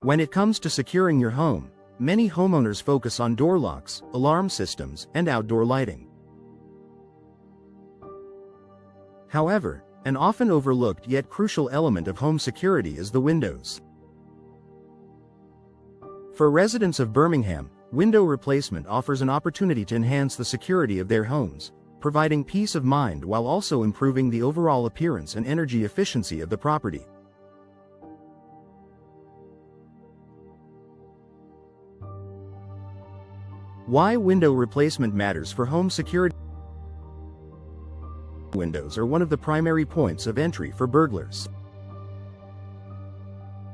When it comes to securing your home, many homeowners focus on door locks, alarm systems, and outdoor lighting. However, an often overlooked yet crucial element of home security is the windows. For residents of Birmingham, window replacement offers an opportunity to enhance the security of their homes, providing peace of mind while also improving the overall appearance and energy efficiency of the property. Why window replacement matters for home security. Windows are one of the primary points of entry for burglars.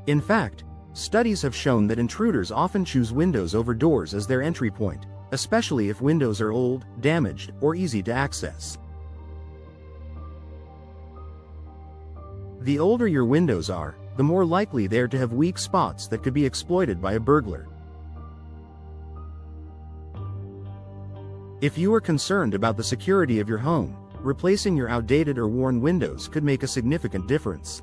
In fact, studies have shown that intruders often choose windows over doors as their entry point, especially if windows are old, damaged, or easy to access. The older your windows are, the more likely they are to have weak spots that could be exploited by a burglar. If you are concerned about the security of your home, replacing your outdated or worn windows could make a significant difference.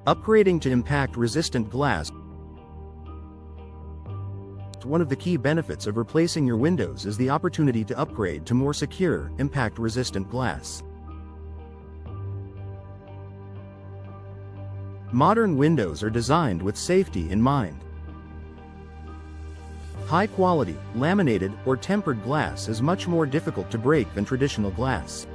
Upgrading to impact-resistant glass. One of the key benefits of replacing your windows is the opportunity to upgrade to more secure, impact-resistant glass. Modern windows are designed with safety in mind. High-quality, laminated, or tempered glass is much more difficult to break than traditional glass.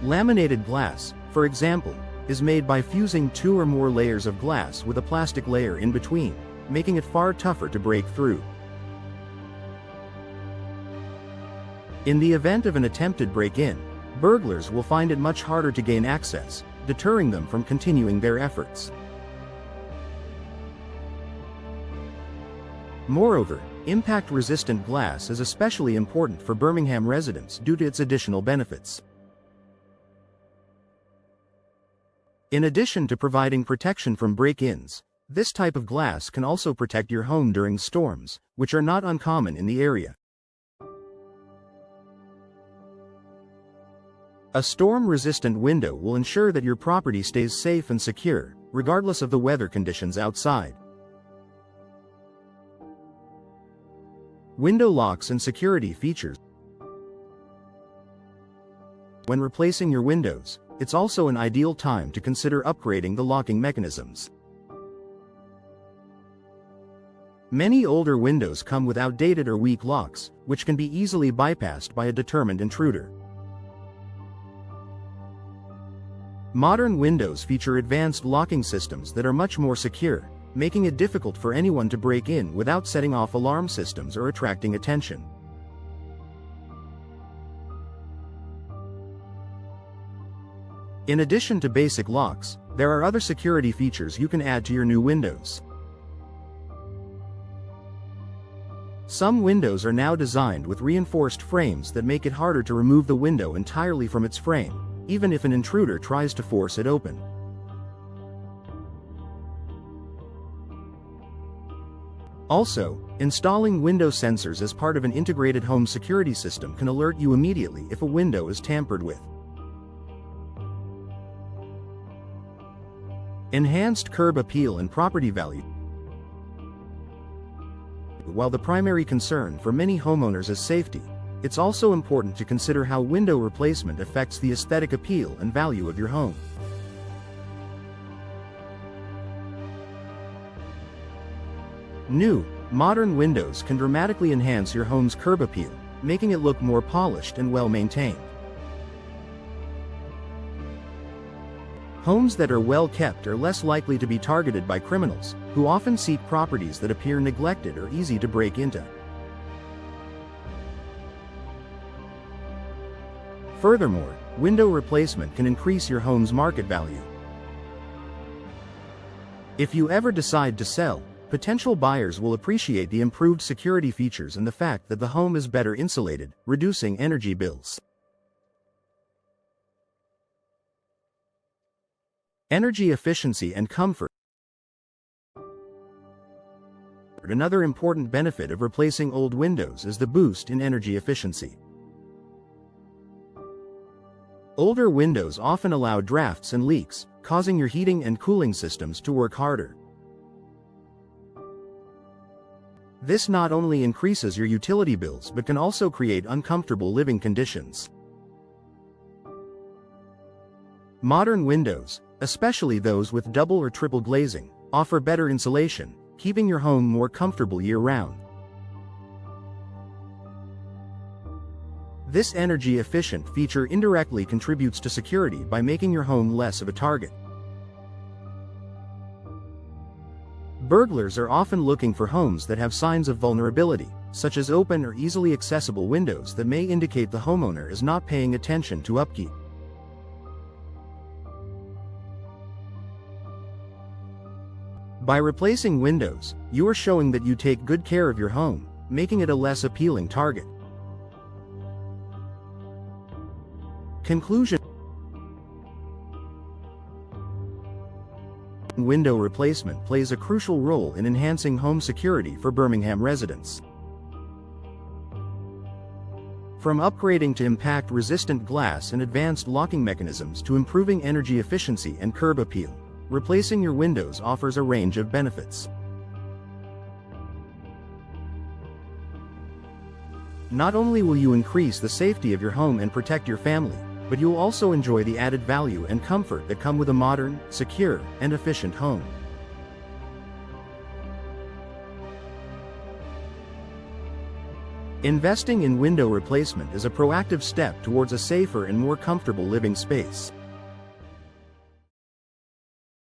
Laminated glass, for example, is made by fusing 2 or more layers of glass with a plastic layer in between, making it far tougher to break through. In the event of an attempted break-in, burglars will find it much harder to gain access, deterring them from continuing their efforts. Moreover, impact-resistant glass is especially important for Birmingham residents due to its additional benefits. In addition to providing protection from break-ins, this type of glass can also protect your home during storms, which are not uncommon in the area. A storm-resistant window will ensure that your property stays safe and secure, regardless of the weather conditions outside. Window locks and security features. When replacing your windows, it's also an ideal time to consider upgrading the locking mechanisms. Many older windows come with outdated or weak locks, which can be easily bypassed by a determined intruder. Modern windows feature advanced locking systems that are much more secure, making it difficult for anyone to break in without setting off alarm systems or attracting attention. In addition to basic locks, there are other security features you can add to your new windows. Some windows are now designed with reinforced frames that make it harder to remove the window entirely from its frame, even if an intruder tries to force it open. Also, installing window sensors as part of an integrated home security system can alert you immediately if a window is tampered with. Enhanced curb appeal and property value. While the primary concern for many homeowners is safety, it's also important to consider how window replacement affects the aesthetic appeal and value of your home. New, modern windows can dramatically enhance your home's curb appeal, making it look more polished and well-maintained. Homes that are well kept are less likely to be targeted by criminals, who often seek properties that appear neglected or easy to break into. Furthermore, window replacement can increase your home's market value. If you ever decide to sell, potential buyers will appreciate the improved security features and the fact that the home is better insulated, reducing energy bills. Energy efficiency and comfort. Another important benefit of replacing old windows is the boost in energy efficiency. Older windows often allow drafts and leaks, causing your heating and cooling systems to work harder. This not only increases your utility bills but can also create uncomfortable living conditions. Modern windows, especially those with double or triple glazing, offer better insulation, keeping your home more comfortable year-round. This energy-efficient feature indirectly contributes to security by making your home less of a target. Burglars are often looking for homes that have signs of vulnerability, such as open or easily accessible windows that may indicate the homeowner is not paying attention to upkeep. By replacing windows, you are showing that you take good care of your home, making it a less appealing target. Conclusion: window replacement plays a crucial role in enhancing home security for Birmingham residents. From upgrading to impact-resistant glass and advanced locking mechanisms to improving energy efficiency and curb appeal, replacing your windows offers a range of benefits. Not only will you increase the safety of your home and protect your family, but you'll also enjoy the added value and comfort that come with a modern, secure, and efficient home. Investing in window replacement is a proactive step towards a safer and more comfortable living space.